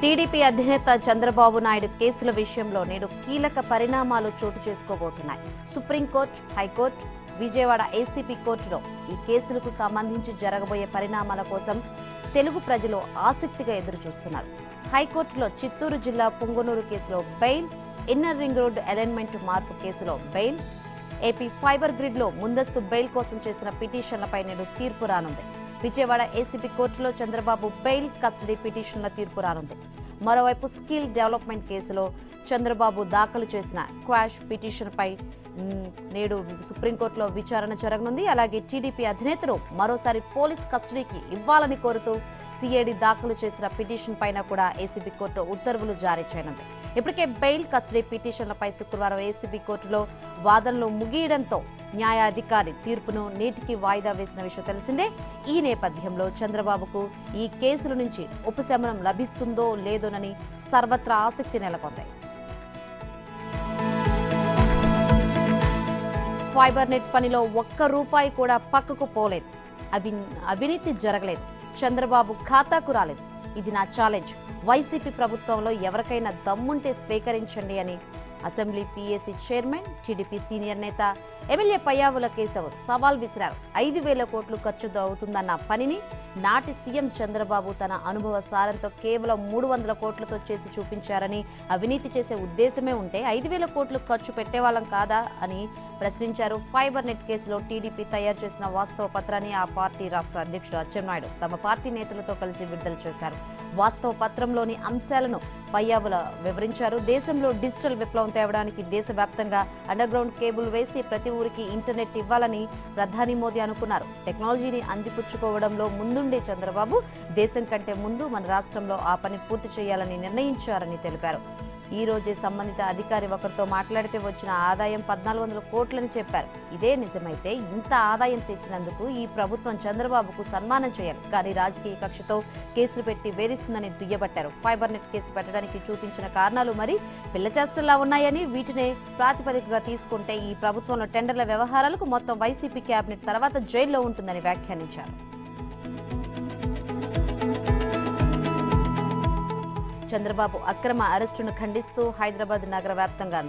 TDP అధినేత చంద్రబాబు నాయుడు కేసుల విషయంలో నేడు కీలక పరిణామాలు చోటు చేసుకోబోతున్నాయి. సుప్రీంకోర్టు, హైకోర్టు, విజయవాడ ఏసీపీ కోర్టులో ఈ కేసులకు సంబంధించి జరగబోయే పరిణామాల కోసం తెలుగు ప్రజలు ఆసక్తిగా ఎదురుచూస్తున్నారు. హైకోర్టులో చిత్తూరు జిల్లా పుంగనూరు కేసులో bail, inner ring road alignment మార్పు కేసులో బెయిల్, ఏపీ ఫైబర్ గ్రిడ్ లో ముందస్తు బెయిల్ కోసం చేసిన పిటిషన్లపై నేడు తీర్పు రానుంది. విజయవాడ ఏసీబీ కోర్టులో చంద్రబాబు బెయిల్, కస్టడీ పిటిషన్ల తీర్పు రానుంది. మరోవైపు స్కిల్ డెవలప్మెంట్ కేసులో చంద్రబాబు దాఖలు చేసిన క్వాష్ పిటిషన్పై నేడు సుప్రీంకోర్టులో విచారణ జరగనుంది. అలాగే టీడీపీ అధినేతను మరోసారి పోలీస్ కస్టడీకి ఇవ్వాలని కోరుతూ సిఐడి దాఖలు చేసిన పిటిషన్ పైన కూడా ఏసీబీ కోర్టు ఉత్తర్వులు జారీ చేయనుంది. ఇప్పటికే బెయిల్, కస్టడీ పిటిషన్లపై శుక్రవారం ఏసీబీ కోర్టులో వాదనలు ముగియడంతో న్యాయాధికారి తీర్పును నేటికి వాయిదా వేసిన విషయం తెలిసిందే. ఈ నేపథ్యంలో చంద్రబాబుకు ఈ కేసుల నుంచి ఉపశమనం లభిస్తుందో లేదోనని సర్వత్రా ఆసక్తి నెలకొంది. ఫైబర్ నెట్ పనిలో ఒక్క రూపాయి కూడా పక్కకు పోలేదు. అవినీతి జరగలేదు. చంద్రబాబు ఖాతాకు రాలేదు. ఇది నా ఛాలెంజ్. వైసీపీ ప్రభుత్వంలో ఎవరికైనా దమ్ముంటే స్వీకరించండి అని assembly PAC chairman, TDP senior నేత ఎమ్మెల్యే పయ్యావుల కేశవ్ సవాల్ విసిరారు. 5,000 కోట్లు ఖర్చు అవుతుందన్న పనిని నాటి సీఎం చంద్రబాబు తన అనుభవ సారంతో కేవలం 300 కోట్లతో చేసి చూపించారని, అవినీతి చేసే ఉద్దేశమే ఉంటే 5,000 కోట్లు ఖర్చు పెట్టేవాళ్ళం కాదా అని ప్రశ్నించారు. ఫైబర్ నెట్ కేసులో టీడీపీ తయారు చేసిన వాస్తవ పత్రాన్ని ఆ పార్టీ రాష్ట్ర అధ్యక్షుడు అచ్చెన్నాయుడు తమ పార్టీ నేతలతో కలిసి విడుదల చేశారు. వాస్తవ పత్రంలోని అంశాలను పయ్యావుల వివరించారు. దేశంలో డిజిటల్ విప్లవం తేవడానికి దేశవ్యాప్తంగా అండర్ గ్రౌండ్ కేబుల్ వేసి ప్రతి ఊరికి ఇంటర్నెట్ ఇవ్వాలని ప్రధాని మోదీ అనుకున్నారు. టెక్నాలజీని అందిపుచ్చుకోవడంలో ముందుండే చంద్రబాబు దేశం కంటే ముందు మన రాష్ట్రంలో ఆ పని పూర్తి చేయాలని నిర్ణయించారని తెలిపారు. ఈ రోజే సంబంధిత అధికారి ఒకరితో మాట్లాడితే వచ్చిన ఆదాయం 1,400 కోట్లని చెప్పారు. ఇదే నిజమైతే ఇంత ఆదాయం తెచ్చినందుకు ఈ ప్రభుత్వం చంద్రబాబుకు సన్మానం చేయాలి, కానీ రాజకీయ కక్షతో కేసులు పెట్టి వేధిస్తుందని దుయ్యబట్టారు. ఫైబర్ నెట్ కేసు పెట్టడానికి చూపించిన కారణాలు మరి పిల్లచేష్టల్లా ఉన్నాయని, వీటినే ప్రాతిపదికగా తీసుకుంటే ఈ ప్రభుత్వంలో టెండర్ల వ్యవహారాలకు మొత్తం వైసీపీ కేబినెట్ తర్వాత జైల్లో ఉంటుందని వ్యాఖ్యానించారు. చంద్రబాబు అక్రమ అరెస్టును ఖండిస్తూ హైదరాబాద్ నగర వ్యాప్తంగా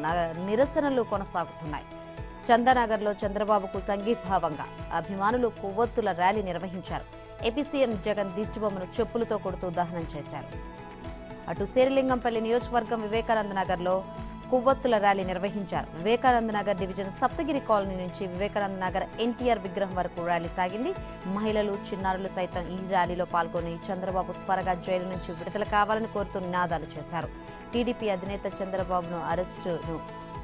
నిరసనలు కొనసాగుతున్నాయి. చందానగర్లో చంద్రబాబుకు సంఘీభావంగా అభిమానులు కొవ్వొత్తుల ర్యాలీ నిర్వహించారు. ఏపీ సీఎం జగన్ దిష్టిబొమ్మను చెప్పులతో కొడుతూ దహనం చేశారు. అటు శేరిలింగంపల్లి నియోజకవర్గం వివేకానంద నగర్లో కొవ్వొత్తుల ర్యాలీ నిర్వహించారు. వివేకానంద నగర్ డివిజన్ సప్తగిరి కాలనీ నుంచి వివేకానంద నగర్ ఎన్టీఆర్ విగ్రహం వరకు ర్యాలీ సాగింది. మహిళలు, చిన్నారులు సైతం ఈ ర్యాలీలో పాల్గొని చంద్రబాబు త్వరగా జైలు నుంచి విడుదల కావాలని కోరుతూ నినాదాలు చేశారు. టీడీపీ అధినేత చంద్రబాబును అరెస్టును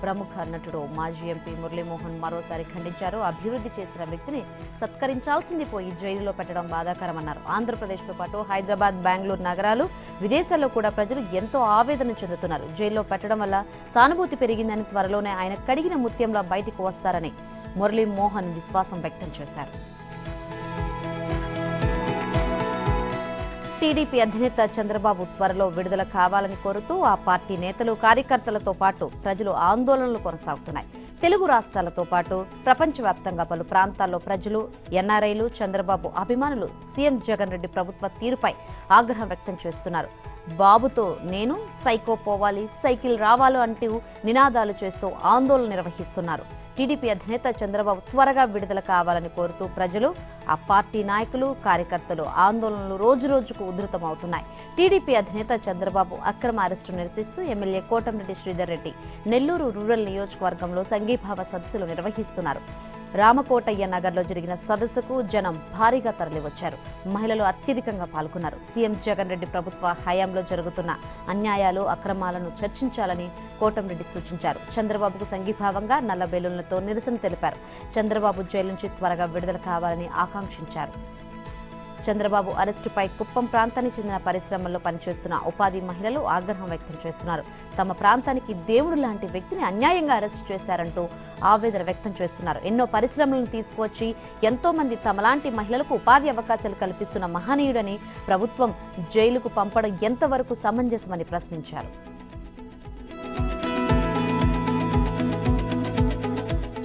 ప్రముఖ నటుడు మాజీ ఎంపీ మురళీమోహన్ మరోసారి ఖండించారు. అభివృద్ధి చేసిన వ్యక్తిని సత్కరించాల్సింది పోయి జైలులో పెట్టడం బాధాకరమన్నారు. ఆంధ్రప్రదేశ్తో పాటు హైదరాబాద్, బెంగళూరు నగరాలు, విదేశాల్లో కూడా ప్రజలు ఎంతో ఆవేదన చెందుతున్నారు. జైల్లో పెట్టడం వల్ల సానుభూతి పెరిగిందని, త్వరలోనే ఆయన కడిగిన ముత్యంలా బయటకు వస్తారని మురళీమోహన్ విశ్వాసం వ్యక్తం చేశారు. టీడీపీ అధినేత చంద్రబాబు త్వరలో విడుదల కావాలని కోరుతూ ఆ పార్టీ నేతలు, కార్యకర్తలతో పాటు ప్రజలు ఆందోళనలు కొనసాగుతున్నాయి. తెలుగు రాష్ట్రాలతో పాటు ప్రపంచవ్యాప్తంగా పలు ప్రాంతాల్లో ప్రజలు, ఎన్ఆర్ఐలు, చంద్రబాబు అభిమానులు సీఎం జగన్ రెడ్డి ప్రభుత్వ తీరుపై ఆగ్రహం వ్యక్తం చేస్తున్నారు. బాబుతో నేను సైకో పోవాలి, సైకిల్ రావాలో అంటూ నినాదాలు చేస్తూ ఆందోళన నిర్వహిస్తున్నారు. టీడీపీ అధినేత చంద్రబాబు త్వరగా విడుదల కావాలని కోరుతూ ప్రజలు, ఆ పార్టీ నాయకులు, కార్యకర్తలు ఆందోళనలు రోజురోజుకు ఉధృతమవుతున్నాయి. టీడీపీ అధినేత చంద్రబాబు అక్రమ అరెస్టు నిరసిస్తూ ఎమ్మెల్యే కోటంరెడ్డి శ్రీధర్ రెడ్డి నెల్లూరు రూరల్ నియోజకవర్గంలో సంఘీభావ సదస్సులు నిర్వహిస్తున్నారు. రామకోటయ్య నగర్లో జరిగిన సదస్సుకు జనం భారీగా తరలివచ్చారు. మహిళలు అత్యధికంగా పాల్గొన్నారు. సీఎం జగన్ రెడ్డి ప్రభుత్వ హయాంలో జరుగుతున్న అన్యాయాలు, అక్రమాలను చర్చించాలని కోటంరెడ్డి సూచించారు. చంద్రబాబుకు సంఘీభావంగా నల్ల బెలూన్లతో నిరసన తెలిపారు. చంద్రబాబు జైలు నుంచి త్వరగా విడుదల కావాలని ఆకాంక్షించారు. చంద్రబాబు అరెస్టుపై కుప్పం ప్రాంతానికి చెందిన పరిశ్రమల్లో పనిచేస్తున్న ఉపాధి మహిళలు ఆగ్రహం వ్యక్తం చేస్తున్నారు. తమ ప్రాంతానికి దేవుడు లాంటి వ్యక్తిని అన్యాయంగా అరెస్టు చేశారంటూ ఆవేదన వ్యక్తం చేస్తున్నారు. ఎన్నో పరిశ్రమలను తీసుకువచ్చి ఎంతో మంది తమలాంటి మహిళలకు ఉపాధి అవకాశాలు కల్పిస్తున్న మహనీయుడని ప్రభుత్వం జైలుకు పంపడం ఎంతవరకు సమంజసమని ప్రశ్నించారు.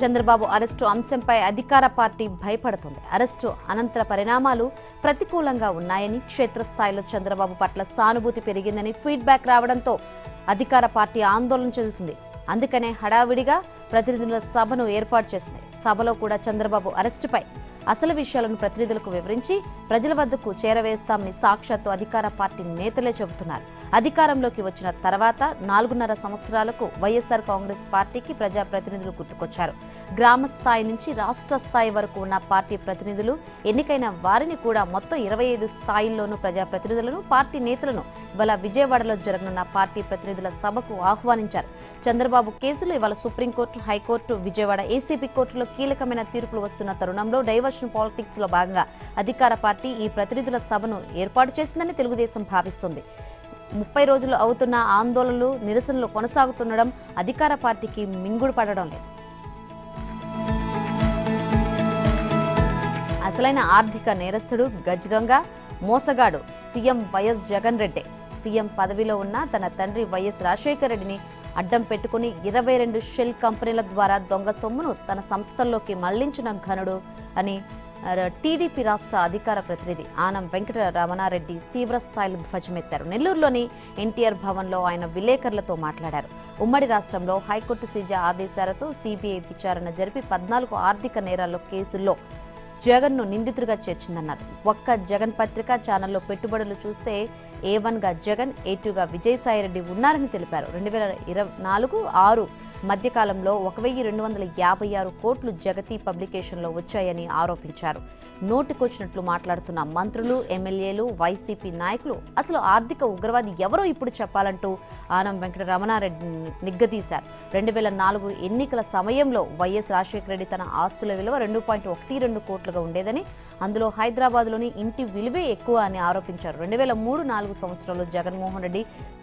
చంద్రబాబు అరెస్టు అంశంపై అధికార పార్టీ భయపడుతుంది. అరెస్టు అనంతర పరిణామాలు ప్రతికూలంగా ఉన్నాయని, క్షేత్రస్థాయిలో చంద్రబాబు పట్ల సానుభూతి పెరిగిందని ఫీడ్బ్యాక్ రావడంతో అధికార పార్టీ ఆందోళన చెందుతుంది. అందుకనే హడావిడిగా ప్రతినిధుల సభను ఏర్పాటు చేసింది. సభలో కూడా చంద్రబాబు అరెస్టుపై అసలు విషయాలను ప్రతినిధులకు వివరించి ప్రజల వద్దకు చేరవేస్తామని సాక్షాత్తు అధికార పార్టీ నేతలే చెబుతున్నారు. అధికారంలోకి వచ్చిన తర్వాత 4.5 సంవత్సరాలకు వైఎస్ఆర్ కాంగ్రెస్ పార్టీకి ప్రజాప్రతినిధులు గుర్తుకొచ్చారు. గ్రామ స్థాయి నుంచి రాష్ట్ర స్థాయి వరకు ఉన్న పార్టీ ప్రతినిధులు, ఎన్నికైన వారిని కూడా మొత్తం 25 స్థాయిల్లోనూ ప్రజాప్రతినిధులను, పార్టీ నేతలను ఇవాళ విజయవాడలో జరగనున్న పార్టీ ప్రతినిధుల సభకు ఆహ్వానించారు. చంద్రబాబు కేసులు ఇవాళ సుప్రీంకోర్టు, హైకోర్టు, విజయవాడ ఏసీబీ కోర్టులో కీలకమైన తీర్పులు వస్తున్న తరుణంలో డైవర్షన్ పాలిటిక్స్ లో భాగంగా అధికార పార్టీ ఈ ప్రతినిధుల సభను ఏర్పాటు చేసిందని తెలుగుదేశం భావిస్తుంది. 30 రోజులు అవుతున్న ఆందోళనలు, నిరసనలు కొనసాగుతుండడం అధికార పార్టీకి మింగుడు పడడం లేదు. అసలైన ఆర్థిక నేరస్తుడు, గజదొంగ, మోసగాడు CM YS Jagan Reddy. CM పదవిలో ఉన్న తన తండ్రి వైఎస్ రాజశేఖర రెడ్డిని అడ్డం పెట్టుకుని 22 షెల్ కంపెనీల ద్వారా దొంగ సొమ్మును తన సంస్థల్లోకి మళ్లించిన ఘనుడు అని టీడీపీ రాష్ట్ర అధికార ప్రతినిధి ఆనం వెంకట రమణారెడ్డి తీవ్రస్థాయిలో ధ్వజమెత్తారు. నెల్లూరులోని ఎన్టీఆర్ భవన్లో ఆయన విలేకరులతో మాట్లాడారు. ఉమ్మడి రాష్ట్రంలో హైకోర్టు సీజే ఆదేశాలతో సిబిఐ విచారణ జరిపి 14 ఆర్థిక నేరాల్లో కేసుల్లో జగన్ను నిందితుడిగా చేర్చిందన్నారు. ఒక్క జగన్ పత్రికా ఛానల్లో పెట్టుబడులు చూస్తే A1గా జగన్, A2గా విజయసాయిరెడ్డి ఉన్నారని తెలిపారు. 2024-6 మధ్యకాలంలో 1256 కోట్లు జగతి పబ్లికేషన్లో వచ్చాయని ఆరోపించారు. నోటికొచ్చినట్లు మాట్లాడుతున్న మంత్రులు, ఎమ్మెల్యేలు, వైసీపీ నాయకులు అసలు ఆర్థిక ఉగ్రవాది ఎవరో ఇప్పుడు చెప్పాలంటూ ఆనం వెంకట రమణారెడ్డిని నిగ్గదీశారు. 2004 ఎన్నికల సమయంలో వైఎస్ రాజశేఖర రెడ్డి తన ఆస్తుల విలువ 2.12 కోట్లుగా ఉండేదని, అందులో హైదరాబాద్లోని ఇంటి విలువే ఎక్కువ అని ఆరోపించారు. 2003-4 సంవత్సరంలో జగన్మోహన్ రెడ్డి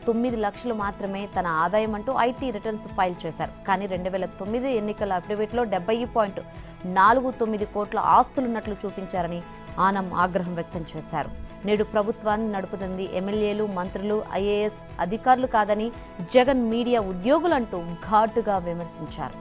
9 లక్షలు మాత్రమే తన ఆదాయం అంటూ ఐటీ రిటర్న్స్ ఫైల్ చేశారు. కానీ 2009 ఎన్నికల అఫిడవిట్లో 70.49 కోట్ల ఆస్తులున్నట్లు చూపించారని ఆనం ఆగ్రహం వ్యక్తం చేశారు. నేడు ప్రభుత్వాన్ని నడుపుతుంది ఎమ్మెల్యేలు, మంత్రులు, ఐఏఎస్ అధికారులు కాదని జగన్ మీడియా ఉద్యోగులంటూ ఘాటుగా విమర్శించారు.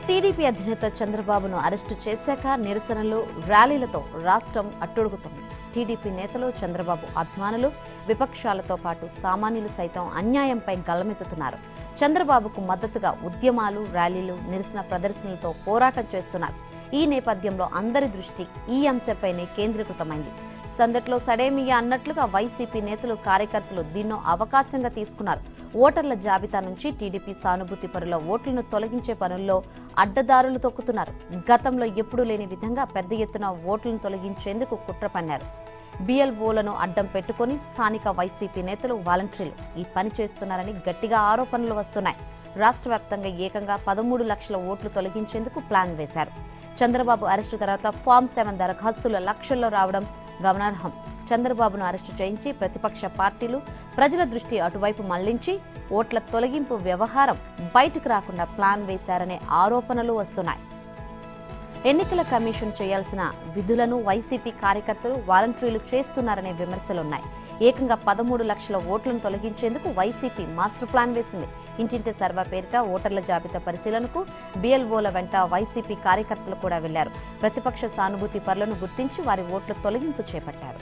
టీడీపీ అధినేత చంద్రబాబును అరెస్టు చేశాక నిరసనలు, ర్యాలీలతో రాష్ట్రం అట్టుడుగుతోంది. టీడీపీ నేతలు, చంద్రబాబు అభిమానులు, విపక్షాలతో పాటు సామాన్యులు సైతం అన్యాయంపై గల్లమెత్తుతున్నారు. చంద్రబాబుకు మద్దతుగా ఉద్యమాలు, ర్యాలీలు, నిరసన ప్రదర్శనలతో పోరాటం చేస్తున్నారు. ఈ నేపథ్యంలో అందరి దృష్టి ఈ అంశంపైనే కేంద్రీకృతమైంది. సందట్లో సడేమియా అన్నట్లుగా వైసీపీ నేతలు, కార్యకర్తలు దీన్నో అవకాశంగా తీసుకున్నారు. ఓటర్ల జాబితా నుంచి టీడీపీ సానుభూతి పరుల ఓట్లను తొలగించే పనుల్లో అడ్డదారులు తొక్కుతున్నారు. గతంలో ఎప్పుడూ లేని విధంగా పెద్ద ఎత్తున ఓట్లను తొలగించేందుకు కుట్ర పన్నారు. బిఎల్ఓలను అడ్డం పెట్టుకుని స్థానిక వైసీపీ నేతలు, వాలంటీర్లు ఈ పని చేస్తున్నారని గట్టిగా ఆరోపణలు వస్తున్నాయి. రాష్ట్ర వ్యాప్తంగా ఏకంగా 13 లక్షల ఓట్లు తొలగించేందుకు ప్లాన్ వేశారు. చంద్రబాబు అరెస్టు తర్వాత ఫామ్ 7 దరఖాస్తుల లక్షల్లో రావడం గమనార్హం. చంద్రబాబును అరెస్టు చేయించి ప్రతిపక్ష పార్టీలు ప్రజల దృష్టి అటువైపు మళ్లించి ఓట్ల తొలగింపు వ్యవహారం బయటకు రాకుండా ప్లాన్ వేశారనే ఆరోపణలు వస్తున్నాయి. ఎన్నికల కమిషన్ చేయాల్సిన విధులను వైసీపీ కార్యకర్తలు, వాలంటీర్లు చేస్తున్నారనే విమర్శలున్నాయి. ఏకంగా 13 లక్షల ఓట్లను తొలగించేందుకు వైసీపీ మాస్టర్ ప్లాన్ వేసింది. ఇంటింటి సర్వే పేరిట ఓటర్ల జాబితా పరిశీలనకు బిఎల్ఓల వెంట వైసీపీ కార్యకర్తలు కూడా వెళ్లారు. ప్రతిపక్ష సానుభూతి పరులను గుర్తించి వారి ఓట్ల తొలగింపు చేపట్టారు.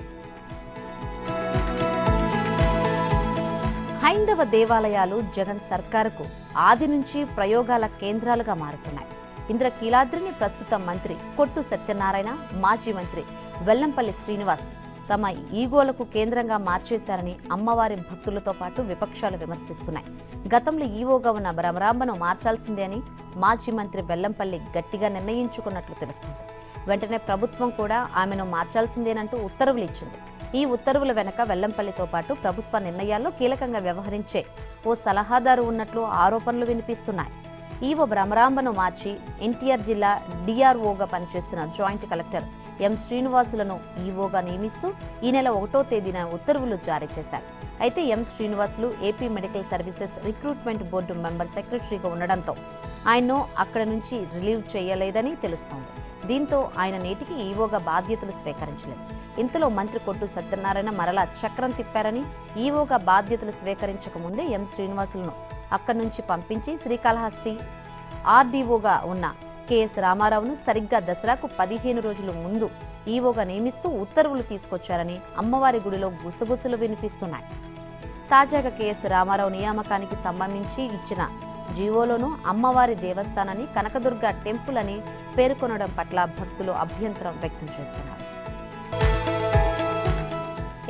హైందవ దేవాలయాలు జగన్ సర్కారుకు ఆది నుంచి ప్రయోగాల కేంద్రాలుగా మారుతున్నాయి. ఇంద్రకీలాద్రిని ప్రస్తుత మంత్రి కొట్టు సత్యనారాయణ, మాజీ మంత్రి వెల్లంపల్లి శ్రీనివాస్ తమ ఈగోలకు కేంద్రంగా మార్చేశారని అమ్మవారి భక్తులతో పాటు విపక్షాలు విమర్శిస్తున్నాయి. గతంలో ఈవోగా ఉన్న భ్రమరాంబను మార్చాల్సిందే అని మాజీ మంత్రి వెల్లంపల్లి గట్టిగా నిర్ణయించుకున్నట్లు తెలుస్తుంది. వెంటనే ప్రభుత్వం కూడా ఆమెను మార్చాల్సిందేనంటూ ఉత్తర్వులు ఇచ్చింది. ఈ ఉత్తర్వుల వెనక వెల్లంపల్లితో పాటు ప్రభుత్వ నిర్ణయాల్లో కీలకంగా వ్యవహరించే ఓ సలహాదారు ఉన్నట్లు ఆరోపణలు వినిపిస్తున్నాయి. ఈవో భ్రమరాంబను మార్చి ఎన్టీఆర్ జిల్లా డిఆర్ఓగా పనిచేస్తున్న జాయింట్ కలెక్టర్ ఎం శ్రీనివాసులను ఈవోగా నియమిస్తూ ఈ నెల 1వ తేదీన ఉత్తర్వులు జారీ చేశారు. అయితే M Srinivasulu AP medical services recruitment board member సెక్రటరీగా ఉండడంతో ఆయన్ను అక్కడ నుంచి రిలీవ్ చేయలేదని తెలుస్తోంది. దీంతో ఆయన నేటికి ఈవోగా బాధ్యతలు స్వీకరించలేదు. ఇంతలో మంత్రి కొట్టు సత్యనారాయణ మరలా చక్రం తిప్పారని, ఈవోగా బాధ్యతలు స్వీకరించక ముందే ఎం శ్రీనివాసులను అక్కడి నుంచి పంపించి శ్రీకాళహస్తి ఆర్డీఓగా ఉన్న కెఎస్ రామారావును సరిగ్గా దసరాకు 15 రోజుల ముందు ఈవోగా నియమిస్తూ ఉత్తర్వులు తీసుకొచ్చారని అమ్మవారి గుడిలో గుసగుసలు వినిపిస్తున్నాయి. తాజాగా కెఎస్ రామారావు నియామకానికి సంబంధించి ఇచ్చిన జీవోలోనూ అమ్మవారి దేవస్థానాన్ని కనకదుర్గ టెంపుల్ అని పేర్కొనడం పట్ల భక్తులు అభ్యంతరం వ్యక్తం చేస్తున్నారు.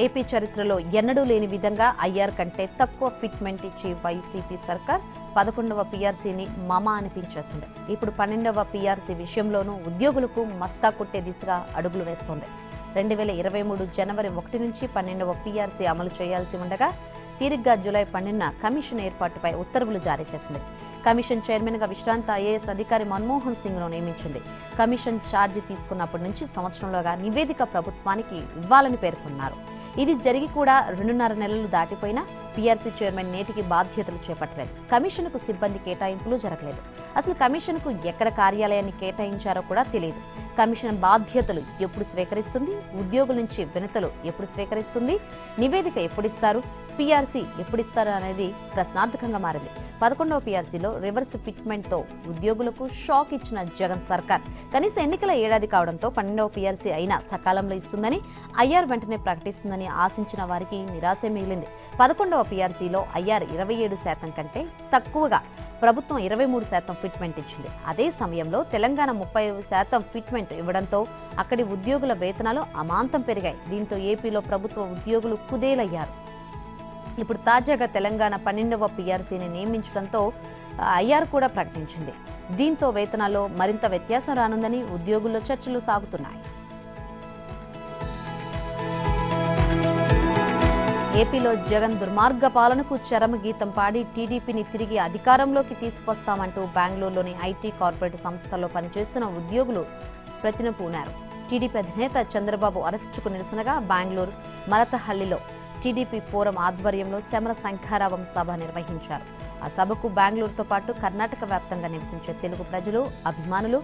ఏపీ చరిత్రలో ఎన్నడూ లేని విధంగా ఐఆర్ కంటే తక్కువ ఫిట్మెంట్ ఇచ్చి వైసీపీ సర్కార్ 11వ పీఆర్సీని మమ అనిపించేసింది. ఇప్పుడు 12వ పీఆర్సీ విషయంలోనూ ఉద్యోగులకు మస్కా కొట్టే దిశగా అడుగులు వేస్తోంది. 2023 జనవరి 1 నుంచి 12వ పీఆర్సీ అమలు చేయాల్సి ఉండగా తీరిగ్గా జూలై 12న కమిషన్ ఏర్పాటుపై ఉత్తర్వులు జారీ చేసింది. కమిషన్ చైర్మన్గా విశ్రాంత ఐఏఎస్ అధికారి మన్మోహన్ సింగ్ను నియమించింది. కమిషన్ ఛార్జీ తీసుకున్నప్పటి నుంచి సంవత్సరంలోగా నివేదిక ప్రభుత్వానికి ఇవ్వాలని పేర్కొన్నారు. ఇది జరిగి కూడా 2.5 నెలలు దాటిపోయినా పీఆర్సీ చైర్మన్ నేటికి బాధ్యతలు చేపట్టలేదు. కమిషన్కు సిబ్బంది కేటాయింపులు జరగలేదు. అసలు కమిషన్కు ఎక్కడ కార్యాలయాన్ని కేటాయించారో కూడా తెలియదు. కమిషన్ బాధ్యతలు ఎప్పుడు స్వీకరిస్తుంది, ఉద్యోగుల నుంచి వినతులు ఎప్పుడు స్వీకరిస్తుంది, నివేదిక ఎప్పుడిస్తారు, పీఆర్సీ ఎప్పుడిస్తారు అనేది ప్రశ్నార్థకంగా మారింది. 11వ పీఆర్సీలో రివర్స్ ఫిట్మెంట్తో ఉద్యోగులకు షాక్ ఇచ్చిన జగన్ సర్కార్ కనీస ఎన్నికల ఏడాది కావడంతో 12వ పీఆర్సీ అయినా సకాలంలో ఇస్తుందని, ఐఆర్ వెంటనే ప్రకటిస్తుందని ఆశించిన వారికి నిరాశే మిగిలింది. 11వ పీఆర్సీలో ఐఆర్ 27% కంటే తక్కువగా, ప్రభుత్వం 23% ఫిట్మెంట్ ఇచ్చింది. అదే సమయంలో తెలంగాణ 35% ఫిట్మెంట్ ఇవ్వడంతో అక్కడి ఉద్యోగుల వేతనాలు అమాంతం పెరిగాయి. దీంతో ఏపీలో ప్రభుత్వ ఉద్యోగులు కుదేలయ్యారు. ఇప్పుడు తాజాగా తెలంగాణ 12వ పీఆర్సీని నియమించడంతో ఐఆర్ కూడా ప్రకటించింది. దీంతో వేతనాల్లో మరింత వ్యత్యాసం రానుందని ఉద్యోగుల్లో చర్చలు సాగుతున్నాయి. ఏపీలో జగన్ దుర్మార్గ పాలనకు చరమగీతం పాడి టీడీపీని తిరిగి అధికారంలోకి తీసుకొస్తామంటూ బెంగళూరులోని ఐటీ కార్పొరేట్ సంస్థల్లో పనిచేస్తున్న ఉద్యోగులు ప్రతినపూనారు. టీడీపీ అధినేత చంద్రబాబు అరెస్టుకు నిరసనగా బెంగళూరు మరతహల్లిలో టీడీపీ ఫోరం ఆధ్వర్యంలో సమర శంఖారావం సభ నిర్వహించారు. ఆ సభకు బెంగళూరుతో పాటు కర్ణాటక వ్యాప్తంగా నివసించే తెలుగు ప్రజలు, అభిమానులు,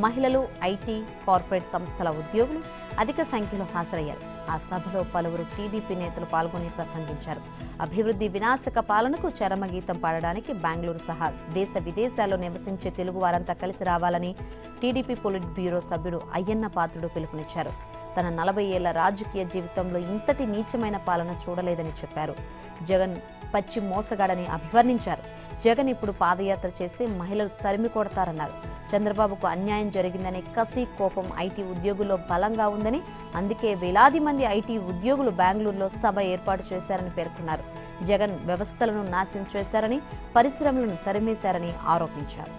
మహిళలు, ఐటీ కార్పొరేట్ సంస్థల ఉద్యోగులు అధిక సంఖ్యలో హాజరయ్యారు. ఆ సభలో పలువురు టీడీపీ నేతలు పాల్గొని ప్రసంగించారు. అభివృద్ధి వినాశక పాలనకు చరమగీతం పాడడానికి బెంగళూరు సహా దేశ విదేశాల్లో నివసించే తెలుగు వారంతా కలిసి రావాలని టీడీపీ పొలిట్ బ్యూరో సభ్యుడు అయ్యన్న పాత్రుడు పిలుపునిచ్చారు. తన 40 ఏళ్ల రాజకీయ జీవితంలో ఇంతటి నీచమైన పాలన చూడలేదని చెప్పారు. జగన్ పచ్చి మోసగాడని అభివర్ణించారు. జగన్ ఇప్పుడు పాదయాత్ర చేస్తే మహిళలు తరిమి కొడతారన్నారు. చంద్రబాబుకు అన్యాయం జరిగిందనే కసి, కోపం ఐటీ ఉద్యోగుల్లో బలంగా ఉందని, అందుకే వేలాది మంది ఐటీ ఉద్యోగులు బెంగళూరులో సభ ఏర్పాటు చేశారని పేర్కొన్నారు. జగన్ వ్యవస్థలను నాశనం చేశారని, పరిశ్రమలను తరిమేశారని ఆరోపించారు.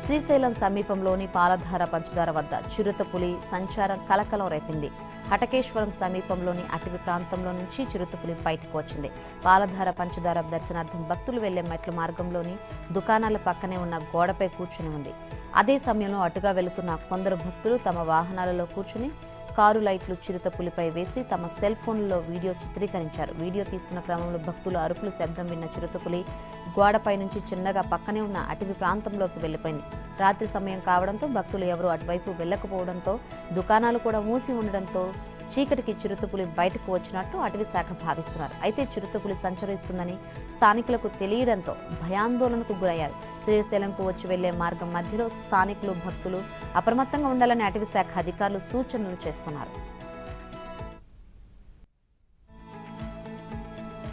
శ్రీశైలం సమీపంలోని పాలధార పంచదార వద్ద చిరుతపులి సంచారం కలకలం రేపింది. హటకేశ్వరం సమీపంలోని అటవీ ప్రాంతంలో నుంచి చిరుతపులి బయటకు వచ్చింది. పాలధార పంచదార దర్శనార్థం భక్తులు వెళ్లే మెట్ల మార్గంలోని దుకాణాల పక్కనే ఉన్న గోడపై కూర్చుని ఉంది. అదే సమయంలో అటుగా వెళుతున్న కొందరు భక్తులు తమ వాహనాలలో కూర్చుని కారు లైట్లు చిరుతపులిపై వేసి తమ సెల్ ఫోన్లలో వీడియో చిత్రీకరించారు. వీడియో తీస్తున్న క్రమంలో భక్తులు అరుపులు శబ్దం విన్న చిరుతపులి గోడపై నుంచి చిన్నగా పక్కనే ఉన్న అటవీ ప్రాంతంలోకి వెళ్లిపోయింది. రాత్రి సమయం కావడంతో భక్తులు ఎవరూ అటువైపు వెళ్లకపోవడంతో, దుకాణాలు కూడా మూసి ఉండడంతో చీకటికి చిరుతపులి బయటకు వచ్చినట్టు అటవీ శాఖ భావిస్తున్నారు. అయితే చిరుతపులి సంచరిస్తుందని స్థానికులకు తెలియడంతో భయాందోళనకు గురయ్యారు. శ్రీశైలంకు వచ్చి వెళ్లే మార్గం మధ్యలో స్థానికులు, భక్తులు అప్రమత్తంగా ఉండాలని అటవీ శాఖ అధికారులు సూచనలు చేస్తున్నారు.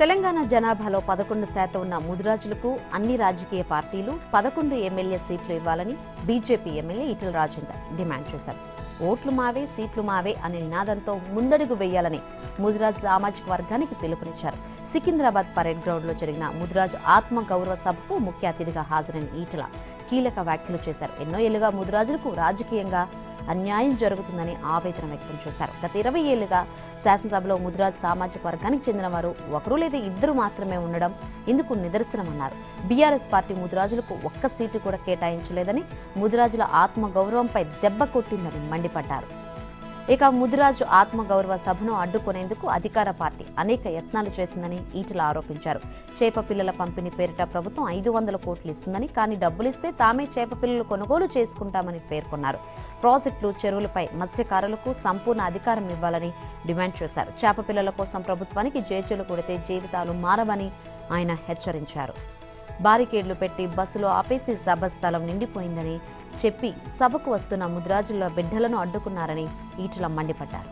తెలంగాణ జనాభాలో 11% ఉన్న ముదిరాజులకు అన్ని రాజకీయ పార్టీలు 11 ఎమ్మెల్యే సీట్లు ఇవ్వాలని BJP MLA Etela Rajender demand చేశారు. ఓట్లు మావే, సీట్లు మావే అనే నినాదంతో ముందడుగు వేయాలని ముదిరాజ్ సామాజిక వర్గానికి పిలుపునిచ్చారు. సికింద్రాబాద్ పరేడ్ గ్రౌండ్లో జరిగిన ముదిరాజ్ ఆత్మ గౌరవ సభకు ముఖ్య అతిథిగా హాజరైన ఈటెల కీలక వ్యాఖ్యలు చేశారు. ఎన్నో ఏళ్లుగా ముదిరాజులకు రాజకీయంగా అన్యాయం జరుగుతుందని ఆవేదన వ్యక్తం చేశారు. గత 20 ఏళ్లుగా శాసనసభలో ముదిరాజ్ సామాజిక వర్గానికి చెందిన వారు ఒకరు లేదా ఇద్దరు మాత్రమే ఉండడం ఇందుకు నిదర్శనమన్నారు. బీఆర్ఎస్ పార్టీ ముదిరాజులకు ఒక్క సీటు కూడా కేటాయించలేదని, ముదిరాజుల ఆత్మ గౌరవంపై దెబ్బ కొట్టిందని మండిపడ్డారు. ఇక ముదిరాజు ఆత్మగౌరవ సభను అడ్డుకునేందుకు అధికార పార్టీ అనేక యత్నాలు చేసిందని ఈటెల ఆరోపించారు. చేప పిల్లల పంపిణీ పేరిట ప్రభుత్వం 500 కోట్లు ఇస్తుందని, కానీ డబ్బులిస్తే తామే చేప పిల్లలు కొనుగోలు చేసుకుంటామని పేర్కొన్నారు. ప్రాజెక్టులు, చెరువులపై మత్స్యకారులకు సంపూర్ణ అధికారం ఇవ్వాలని డిమాండ్ చేశారు. చేప పిల్లల కోసం ప్రభుత్వానికి జేజేలు కొడితే జీవితాలు మారవని ఆయన హెచ్చరించారు. బారికేడ్లు పెట్టి బస్సులో ఆపేసి సభ స్థలం నిండిపోయిందని చెప్పి సభకు వస్తున్న ముదిరాజుల బిడ్డలను అడ్డుకున్నారని ఈటెల మండిపడ్డారు.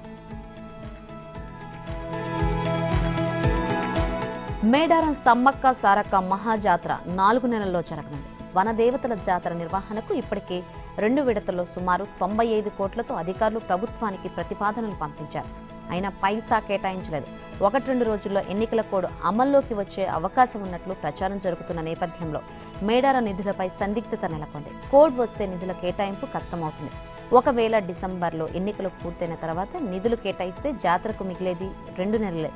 మేడారం సమ్మక్క సారక్క మహాజాతర 4 నెలల్లో జరగనుంది. వనదేవతల జాతర నిర్వహణకు ఇప్పటికే 2 విడతల్లో సుమారు 95 కోట్లతో అధికారులు ప్రభుత్వానికి ప్రతిపాదనలు పంపించారు. అయినా పైసా కేటాయించలేదు. 1-2 రోజుల్లో ఎన్నికల కోడ్ అమల్లోకి వచ్చే అవకాశం ఉన్నట్లు ప్రచారం జరుగుతున్న నేపథ్యంలో మేడారం నిధులపై సందిగ్ధత నెలకొంది. కోడ్ వస్తే నిధుల కేటాయింపు కష్టమవుతుంది. ఒకవేళ డిసెంబర్లో ఎన్నికలు పూర్తయిన తర్వాత నిధులు కేటాయిస్తే జాతరకు మిగిలేది 2 నెలలే.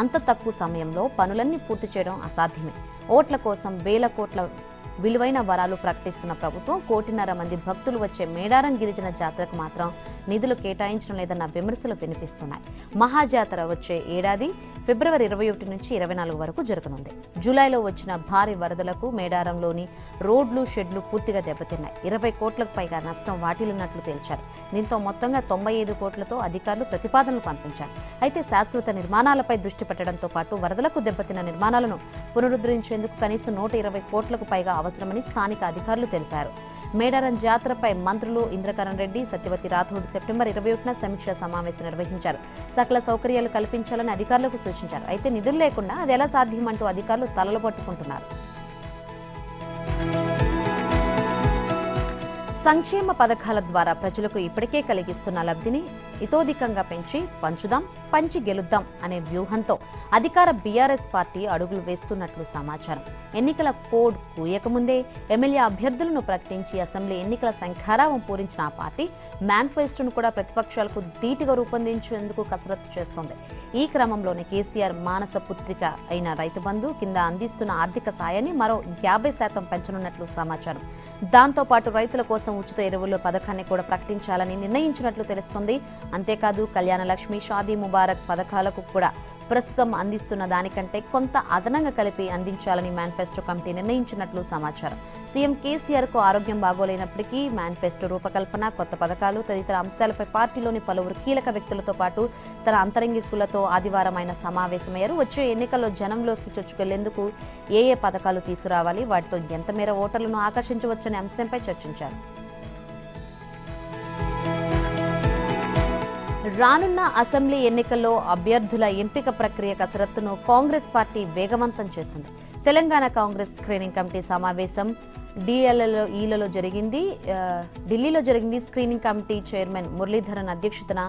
అంత తక్కువ సమయంలో పనులన్నీ పూర్తి చేయడం అసాధ్యమే. ఓట్ల కోసం వేల కోట్ల విలువైన వరాలు ప్రకటిస్తున్న ప్రభుత్వం 1.5 కోటి మంది భక్తులు వచ్చే మేడారం గిరిజన జాతరకు మాత్రం నిధులు కేటాయించడం లేదన్న విమర్శలు వినిపిస్తున్నాయి. మహాజాతర వచ్చే ఏడాది ఫిబ్రవరి 21 నుంచి 24 వరకు జరగనుంది. జూలైలో వచ్చిన భారీ వరదలకు మేడారంలోని రోడ్లు, షెడ్లు పూర్తిగా దెబ్బతిన్నాయి. 20 కోట్లకు పైగా నష్టం వాటిల్లినట్లు తేల్చారు. దీంతో మొత్తంగా 95 కోట్లతో అధికారులు ప్రతిపాదనలు పంపించారు. అయితే శాశ్వత నిర్మాణాలపై దృష్టి పెట్టడంతో పాటు వరదలకు దెబ్బతిన్న నిర్మాణాలను పునరుద్ధరించేందుకు కనీసం 120 కోట్లకు పైగా అవసరమని స్థానిక అధికారులు తెలిపారు. మేడారం జాతరపై మంత్రులు ఇంద్రకరణ్ రెడ్డి, సత్యవతి రాథోడ్ సెప్టెంబర్ 21న సమీక్షా సమావేశం నిర్వహించారు. సకల సౌకర్యాలు కల్పించాలని అధికారులకు సూచించారు. అయితే నిధులు లేకుండా అది ఎలా సాధ్యమంటూ అధికారులు తలలు పట్టుకుంటున్నారు. సంక్షేమ పథకాల ద్వారా ప్రజలకు ఇప్పటికే కలిగిస్తున్న లబ్ధిని ఇతోధికంగా పెంచి పంచుదాం, పంచి గెలుద్దాం అనే వ్యూహంతో అధికార బీఆర్ఎస్ పార్టీ అడుగులు వేస్తున్నట్లు సమాచారం. ఎన్నికల కోడ్ కూయకముందే ఎమ్మెల్యే అభ్యర్థులను ప్రకటించి అసెంబ్లీ ఎన్నికల శంఖారావం పూరించిన ఆ పార్టీ మేనిఫెస్టోను కూడా ప్రతిపక్షాలకు ధీటుగా రూపొందించేందుకు కసరత్తు చేస్తోంది. ఈ క్రమంలోనే కేసీఆర్ మానస పుత్రిక అయిన రైతు బంధు కింద అందిస్తున్న ఆర్థిక సాయాన్ని మరో 50% పెంచనున్నట్లు సమాచారం. దాంతోపాటు రైతుల కోసం ఉచిత ఎరువుల పథకాన్ని కూడా ప్రకటించాలని నిర్ణయించినట్లు తెలుస్తోంది. అంతేకాదు కళ్యాణ లక్ష్మి, షాదీ ముబారక్ పథకాలకు కూడా ప్రస్తుతం అందిస్తున్న దానికంటే కొంత అదనంగా కలిపి అందించాలని మేనిఫెస్టో కమిటీ నిర్ణయించినట్లు సమాచారం. సీఎం కేసీఆర్ కు ఆరోగ్యం బాగోలేనప్పటికీ మేనిఫెస్టో రూపకల్పన, కొత్త పథకాలు తదితర అంశాలపై పార్టీలోని పలువురు కీలక వ్యక్తులతో పాటు తన అంతరంగికులతో ఆదివారం ఆయన సమావేశమయ్యారు. వచ్చే ఎన్నికల్లో జనంలోకి చొచ్చుకెళ్లేందుకు ఏ పథకాలు తీసుకురావాలి, వాటితో ఎంత మేర ఓటర్లను ఆకర్షించవచ్చనే అంశంపై చర్చించారు. రానున్న అసెంబ్లీ ఎన్నికల్లో అభ్యర్థుల ఎంపిక ప్రక్రియ కసరత్తును కాంగ్రెస్ పార్టీ వేగవంతం చేసింది. తెలంగాణ కాంగ్రెస్ స్క్రీనింగ్ కమిటీ సమావేశం ఢిల్లీలో జరిగింది. స్క్రీనింగ్ కమిటీ చైర్మన్ మురళీధరన్ అధ్యక్షతన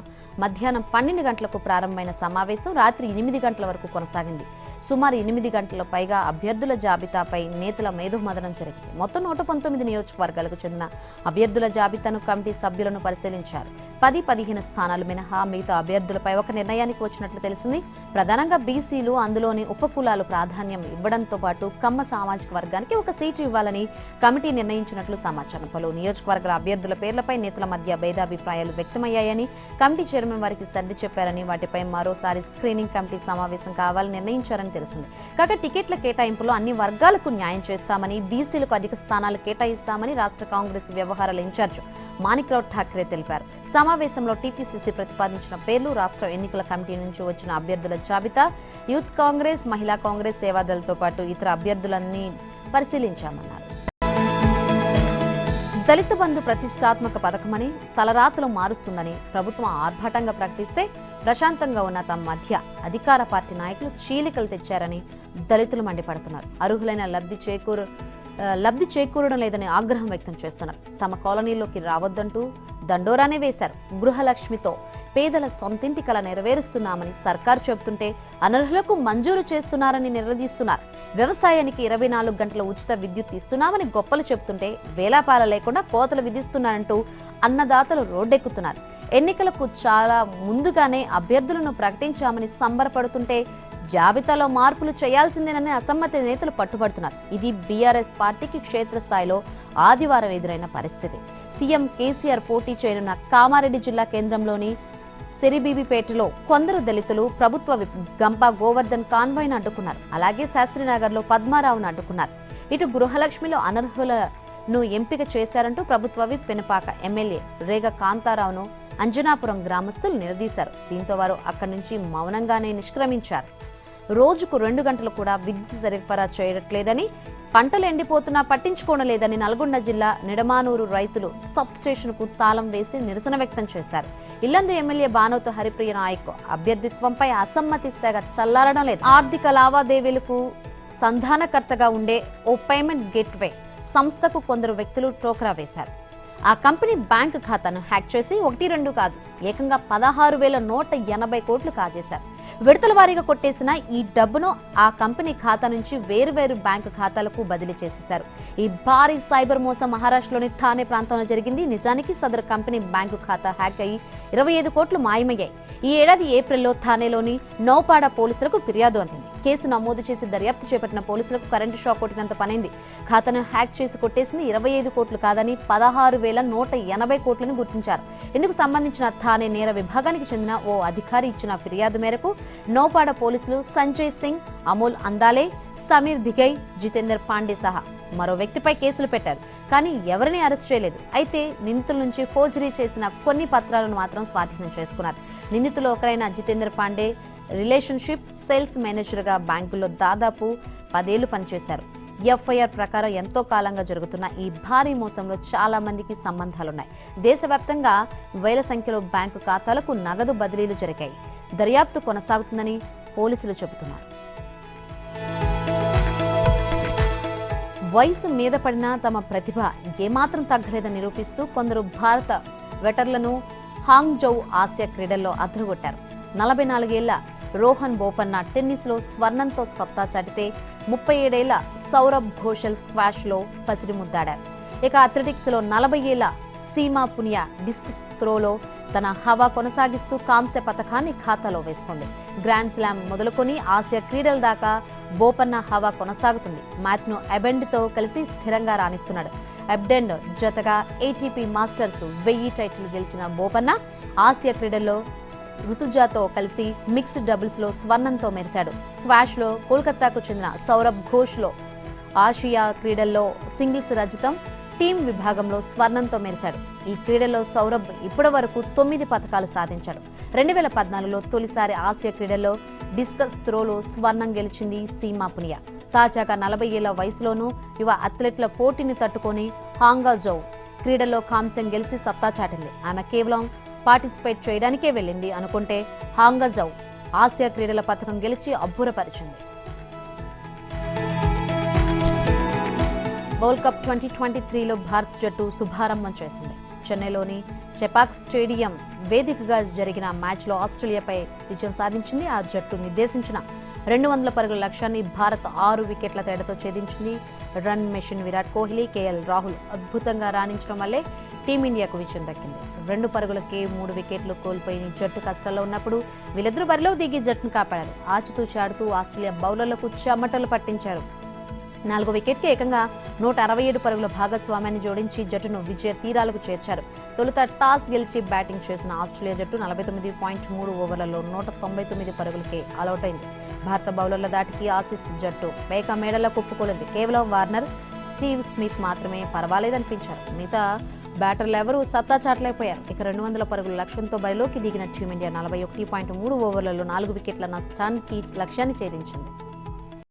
మధ్యాహ్నం 12 గంటలకు ప్రారంభమైన సమావేశం రాత్రి 8 గంటల వరకు కొనసాగింది. సుమారు 8 గంటల పైగా అభ్యర్థుల జాబితాపై నేతల మేధోమథనం జరిగింది. మొత్తం 119 నియోజకవర్గాలకు చెందిన అభ్యర్థుల జాబితాను కమిటీ సభ్యులను పరిశీలించారు. 10-15 స్థానాలు మినహా మిగతా అభ్యర్థులపై ఒక నిర్ణయానికి వచ్చినట్లు తెలిసింది. ప్రధానంగా బీసీలు, అందులోని ఉపకులాలు ప్రాధాన్యం ఇవ్వడంతో పాటు కమ్మ సామాజిక వర్గానికి ఒక సీటు ఇవ్వాలని కమిటీ నిర్ణయించినట్లు సమాచారం. పలు నియోజకవర్గాల అభ్యర్థుల పేర్లపై నేతల మధ్య భేదాభిప్రాయాలు వ్యక్తమయ్యాయని కమిటీ చైర్మన్ వారికి సర్ది చెప్పారని, వాటిపై మరోసారి స్క్రీనింగ్ కమిటీ సమావేశం కావాలని నిర్ణయించారని తెలిసింది. కాగా టికెట్ల కేటాయింపులో అన్ని వర్గాలకు న్యాయం చేస్తామని, బీసీలకు అధిక స్థానాలు కేటాయిస్తామని రాష్ట్ర కాంగ్రెస్ వ్యవహారాల ఇన్ఛార్జ్ మాణిక్రావు ఠాక్రే తెలిపారు. సమావేశంలో టీపీసీసీ ప్రతిపాదించిన పేర్లు, రాష్ట్ర ఎన్నికల కమిటీ నుంచి వచ్చిన అభ్యర్థుల జాబితా, యూత్ కాంగ్రెస్, మహిళా కాంగ్రెస్, సేవాదళ్తో పాటు ఇతర అభ్యర్థులన్నీ పరిశీలించామన్నారు. దళిత బంధు ప్రతిష్టాత్మక పథకమని, తలరాతలు మారుస్తుందని ప్రభుత్వం ఆర్భాటంగా ప్రకటిస్తే ప్రశాంతంగా ఉన్న తమ మధ్య అధికార పార్టీ నాయకులు చీలికలు తెచ్చారని దళితులు మండిపడుతున్నారు. అర్హులైన లబ్ధి చేకూరడం లేదని ఆగ్రహం వ్యక్తం చేస్తున్నారు. తమ కాలనీలోకి రావద్దంటూ దండోరానే వేశారు. గృహలక్ష్మితో పేదల సొంతింటి కల నెరవేరుస్తున్నామని సర్కారు చెబుతుంటే అనర్హులకు మంజూరు చేస్తున్నారని నిలదీస్తున్నారు. వ్యవసాయానికి 24 గంటల ఉచిత విద్యుత్ ఇస్తున్నామని గొప్పలు చెబుతుంటే వేలాపాల లేకుండా కోతలు విధిస్తున్నారంటూ అన్నదాతలు రోడ్డెక్కుతున్నారు. ఎన్నికలకు చాలా ముందుగానే అభ్యర్థులను ప్రకటించామని సంబరపడుతుంటే జాబితాలో మార్పులు చేయాల్సిందేనని అసమ్మతి నేతలు పట్టుబడుతున్నారు. ఇది బీఆర్ఎస్ పార్టీకి క్షేత్రస్థాయిలో ఆదివారం ఎదురైన పరిస్థితి. సీఎం కేసీఆర్ పోటీ చేయనున్న కామారెడ్డి జిల్లా కేంద్రంలోని సిరిబీబీపేటలో కొందరు దళితులు ప్రభుత్వ విప్ గంపా గోవర్ధన్ కాన్వాయ్ను అడ్డుకున్నారు. అలాగే శాస్త్రీనగర్లో పద్మారావును అడ్డుకున్నారు. ఇటు గృహలక్ష్మిలో అనర్హులను ఎంపిక చేశారంటూ ప్రభుత్వ విప్ పెనుపాక ఎమ్మెల్యే రేగ కాంతారావును అంజనాపురం గ్రామస్తులు నిలదీశారు. దీంతో వారు అక్కడి నుంచి మౌనంగానే నిష్క్రమించారు. రోజుకు 2 గంటలు కూడా విద్యుత్ సరఫరా చేయట్లేదని, పంటలు ఎండిపోతున్నా పట్టించుకోవడం లేదని నల్గొండ జిల్లా నిడమానూరు రైతులు సబ్ స్టేషన్కు తాళం వేసి నిరసన వ్యక్తం చేశారు. ఇల్లందు ఎమ్మెల్యే బానోతు హరిప్రియ నాయక్ అభ్యర్థిత్వంపై అసమ్మతి సెగ చల్లారడం లేదు. ఆర్థిక లావాదేవీలకు సంధానకర్తగా ఉండే ఓ పేమెంట్ గేట్వే సంస్థకు కొందరు వ్యక్తులు టోకరా వేశారు. ఆ కంపెనీ బ్యాంకు ఖాతాను హ్యాక్ చేసి 1-2 కాదు, ఏకంగా 16,180 కోట్లు కాజేశారు. విడతల వారీగా కొట్టేసిన ఈ డబ్బును ఆ కంపెనీ ఖాతా నుంచి వేరువేరు బ్యాంకు ఖాతాలకు బదిలీ చేసేశారు. ఈ భారీ సైబర్ మోసం మహారాష్ట్రలోని థానే ప్రాంతంలో జరిగింది. నిజానికి సదరు కంపెనీ బ్యాంకు ఖాతా హ్యాక్ అయ్యి 25 కోట్లు మాయమయ్యాయి. ఈ ఏడాది ఏప్రిల్లో థానేలోని నౌపాడ పోలీసులకు ఫిర్యాదు అందింది. కేసు నమోదు చేసి దర్యాప్తు చేపట్టిన పోలీసులకు కరెంటు షాక్ కొట్టినంత పనైంది. ఖాతాను హ్యాక్ చేసి కొట్టేసింది 25 కోట్లు కాదని 16,180 కోట్లను గుర్తించారు. ఇందుకు సంబంధించిన థానే నేర విభాగానికి చెందిన ఓ అధికారి ఇచ్చిన ఫిర్యాదు మేరకు నౌపాడ పోలీసులు సంజయ్ సింగ్, అమోల్ అందాలే, సమీర్ దిగై, జితేందర్ పాండే సహా మరో వ్యక్తిపై కేసులు పెట్టారు. కానీ ఎవరిని అరెస్ట్ చేయలేదు. అయితే నిందితుల నుంచి ఫోర్జరీ చేసిన కొన్ని పత్రాలను మాత్రం స్వాధీనం చేసుకున్నారు. నిందితులు ఒకరైన జితేందర్ పాండే రిలేషన్షిప్ సేల్స్ మేనేజర్గా బ్యాంకుల్లో దాదాపు 10 ఏళ్లు పనిచేశారు. ఎఫ్ఐఆర్ ప్రకారం ఎంతో కాలంగా జరుగుతున్న ఈ భారీ మోసంలో చాలా మందికి సంబంధాలున్నాయి. దేశవ్యాప్తంగా వేల సంఖ్యలో బ్యాంకు ఖాతాలకు నగదు బదిలీలు జరిగాయి. దర్యాప్తు కొనసాగుతుందని పోలీసులు చెబుతున్నారు. వయసు మీద పడినా తమ ప్రతిభ ఏమాత్రం తగ్గలేదని నిరూపిస్తూ కొందరు భారత వెటర్లను హాంగ్జౌ ఆసియా క్రీడల్లో అదరగొట్టారు. 44 ఏళ్ల రోహన్ బోపన్న టెన్నిస్లో స్వర్ణంతో సత్తా చాటితే 37 ఏళ్ల సౌరభ్ ఘోషల్ స్క్వాష్లో పసిడి ముద్దాడారు. ఇక అథ్లెటిక్స్లో 40 ఏళ్ల సీమా పునియా డిస్కస్ త్రోలో తన హవా కొనసాగిస్తూ కాంస్య పథకాన్ని ఖాతాలో వేసుకుంది. గ్రాండ్ స్లామ్ మొదలుకొని ఆసియా క్రీడల దాకా బోపన్న హవా కొనసాగుతుంది. మ్యాథ్ను అబెండ్తో కలిసి స్థిరంగా రాణిస్తున్నాడు. అబ్డెండ్ జతగా ఏటీపీ మాస్టర్స్ 1000 టైటిల్ గెలిచిన బోపన్న ఆసియా క్రీడల్లో ఋతుజాతో కలిసి మిక్స్డ్ డబుల్స్లో స్వర్ణంతో మెరిశాడు. స్క్వాష్లో కోల్కతాకు చెందిన సౌరభ్ ఘోష్లో ఆసియా క్రీడల్లో సింగిల్స్ రజతం, టీం విభాగంలో స్వర్ణంతో మెరిశాడు. ఈ క్రీడల్లో సౌరభ్ ఇప్పటి వరకు 9 పతకాలు సాధించాడు. 2014లో తొలిసారి ఆసియా క్రీడల్లో డిస్కస్ త్రోలో స్వర్ణం గెలిచింది సీమా పునియా. తాజాగా 40 ఏళ్ల వయసులోనూ యువ అథ్లెట్ల పోటీని తట్టుకొని హాంగ్జౌ క్రీడల్లో కాంస్యం గెలిచి సత్తా చాటింది. ఆమె కేవలం పార్టిసిపేట్ చేయడానికే వెళ్ళింది అనుకుంటే హాంగ్జౌ ఆసియా క్రీడల పథకం గెలిచి అబ్బురపరిచింది. వరల్డ్ కప్ 2023లో భారత జట్టు శుభారంభం చేసింది. చెన్నైలోని చెపాక్ స్టేడియం వేదికగా జరిగిన మ్యాచ్లో ఆస్ట్రేలియాపై విజయం సాధించింది. ఆ జట్టు నిర్దేశించిన 200 పరుగుల లక్ష్యాన్ని భారత్ 6 వికెట్ల తేడాతో ఛేదించింది. Run machine Virat Kohli, KL Rahul అద్భుతంగా రాణించడం వల్లే టీమిండియాకు విజయం దక్కింది. 2 పరుగులకే 3 వికెట్లు కోల్పోయిన జట్టు కష్టాల్లో ఉన్నప్పుడు వీళ్ళిద్దరూ బరిలో దిగి జట్టును కాపాడారు. ఆచితూచి ఆడుతూ ఆస్ట్రేలియా బౌలర్లకు చెమటలు పట్టించారు. 4వ వికెట్కి ఏకంగా 167 పరుగుల భాగస్వామ్యాన్ని జోడించి జట్టును విజయ తీరాలకు చేర్చారు. తొలుత టాస్ గెలిచి బ్యాటింగ్ చేసిన ఆస్ట్రేలియా జట్టు 49.3 ఓవర్లలో 199 పరుగులకే ఆలౌట్ అయింది. భారత బౌలర్ల దాటికి ఆసీస్ జట్టు మేక మేడల్లో కుప్పుకోలింది. కేవలం వార్నర్, స్టీవ్ స్మిత్ మాత్రమే పర్వాలేదనిపించారు. మిగతా బ్యాటర్లు ఎవరూ సత్తా చాటలేకపోయారు. ఇక 200 పరుగుల లక్ష్యంతో బరిలోకి దిగిన టీమిండియా 41.3 ఓవర్లలో 4 వికెట్ల నష్టానికి లక్ష్యాన్ని ఛేదించింది.